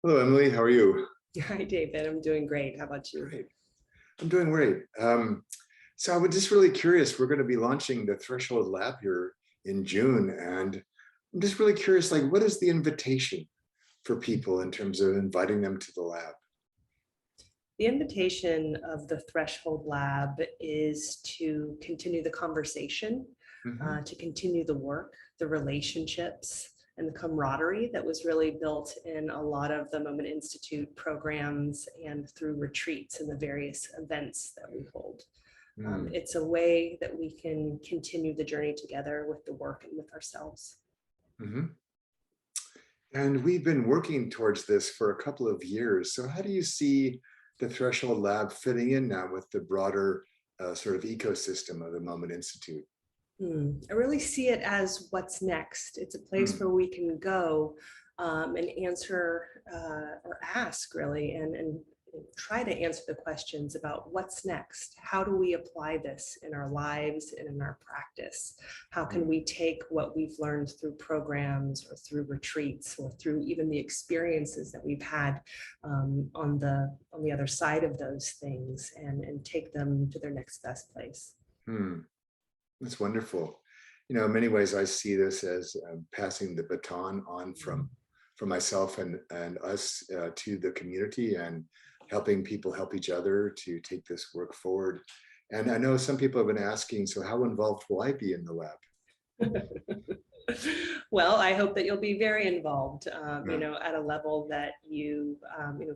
Hello, Emily. How are you? Hi, David. I'm doing great. How about you? Great. I'm doing great. So I was just really curious. We're going to be launching the Threshold Lab here in June, and I'm just really curious, like, what is the invitation for people in terms of inviting them to the lab? The invitation of the Threshold Lab is to continue the conversation, Hmm. to continue the work, the relationships, and the camaraderie that was really built in a lot of the Moment Institute programs and through retreats and the various events that we hold. Mm. It's a way that we can continue the journey together with the work and with ourselves. Hmm. And we've been working towards this for a couple of years. So how do you see the Threshold Lab fitting in now with the broader sort of ecosystem of the Moment Institute? I really see it as what's next. It's a place Mm. where we can go and answer or ask really and try to answer the questions about what's next. How do we apply this in our lives and in our practice? How can Mm. we take what we've learned through programs or through retreats or through even the experiences that we've had on the other side of those things and take them to their next best place? Mm. That's wonderful. In many ways, I see this as passing the baton on from myself and us to the community and helping people help each other to take this work forward. And I know some people have been asking, so how involved will I be in the lab? Well, I hope that you'll be very involved, Yeah. at a level that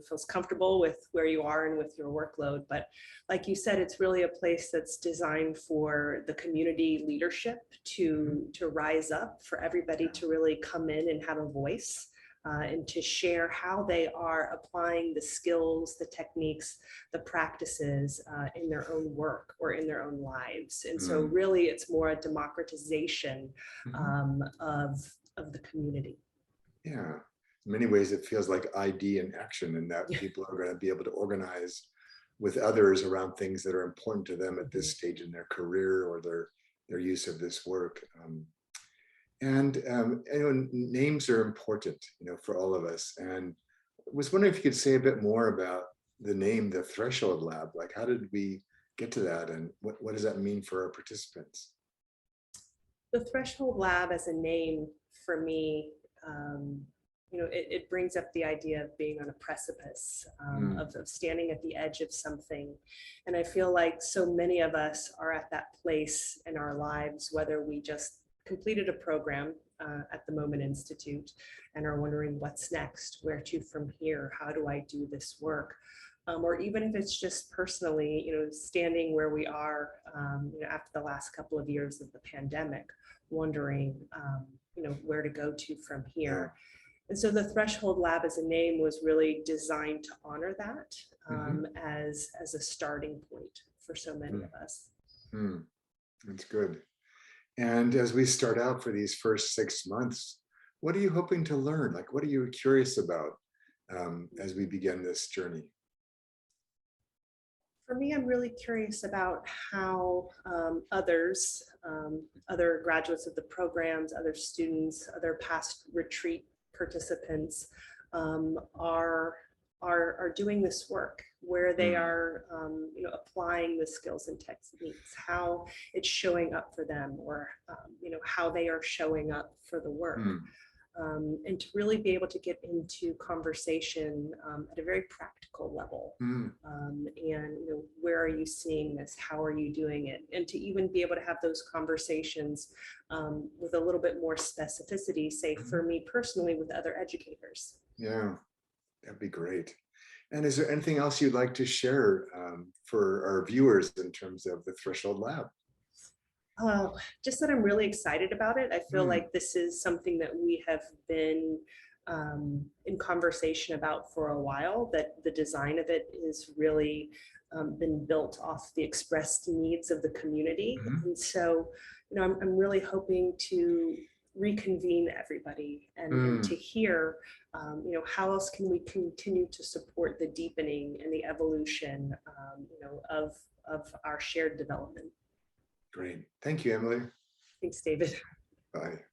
feels comfortable with where you are and with your workload. But like you said, it's really a place that's designed for the community leadership Mhm. to rise up, for everybody to really come in and have a voice. And to share how they are applying the skills, the techniques, the practices in their own work or in their own lives. And so Mm. really it's more a democratization Mhm. of the community. Yeah. In many ways, it feels like ID in action, and that people are going to be able to organize with others around things that are important to them at Mhm. this stage in their career or their use of this work. And names are important, for all of us. And I was wondering if you could say a bit more about the name, the Threshold Lab. Like, how did we get to that, and what does that mean for our participants? The Threshold Lab as a name for me, um, it brings up the idea of being on a precipice, Mm. of standing at the edge of something. And I feel like so many of us are at that place in our lives, whether we just completed a program at the Moment Institute and are wondering what's next, where to from here, how do I do this work? Or even if it's just personally, standing where we are, after the last couple of years of the pandemic, wondering, where to go to from Yeah. here. And so the Threshold Lab as a name was really designed to honor that Hmm. as a starting point for so many Mm. of us. Mm. That's good. And as we start out for these first 6 months, what are you hoping to learn? Like, what are you curious about as we begin this journey? For me, I'm really curious about how other graduates of the programs, other students, other past retreat participants are doing this work, where they Mm. are, applying the skills and techniques, how it's showing up for them, or how they are showing up for the work. Mm. And to really be able to get into conversation at a very practical level. Mm. And where are you seeing this? How are you doing it? And to even be able to have those conversations with a little bit more specificity, say for Mhm. me personally, with other educators. Yeah, that'd be great. And is there anything else you'd like to share for our viewers in terms of the Threshold Lab? Just that I'm really excited about it. I feel Mm. like this is something that we have been in conversation about for a while, that the design of it is really been built off the expressed needs of the community. Mhm. And so, I'm really hoping to reconvene everybody and to Mm. hear, how else can we continue to support the deepening and the evolution, of our shared development. Great. Thank you, Emily. Thanks, David. Bye.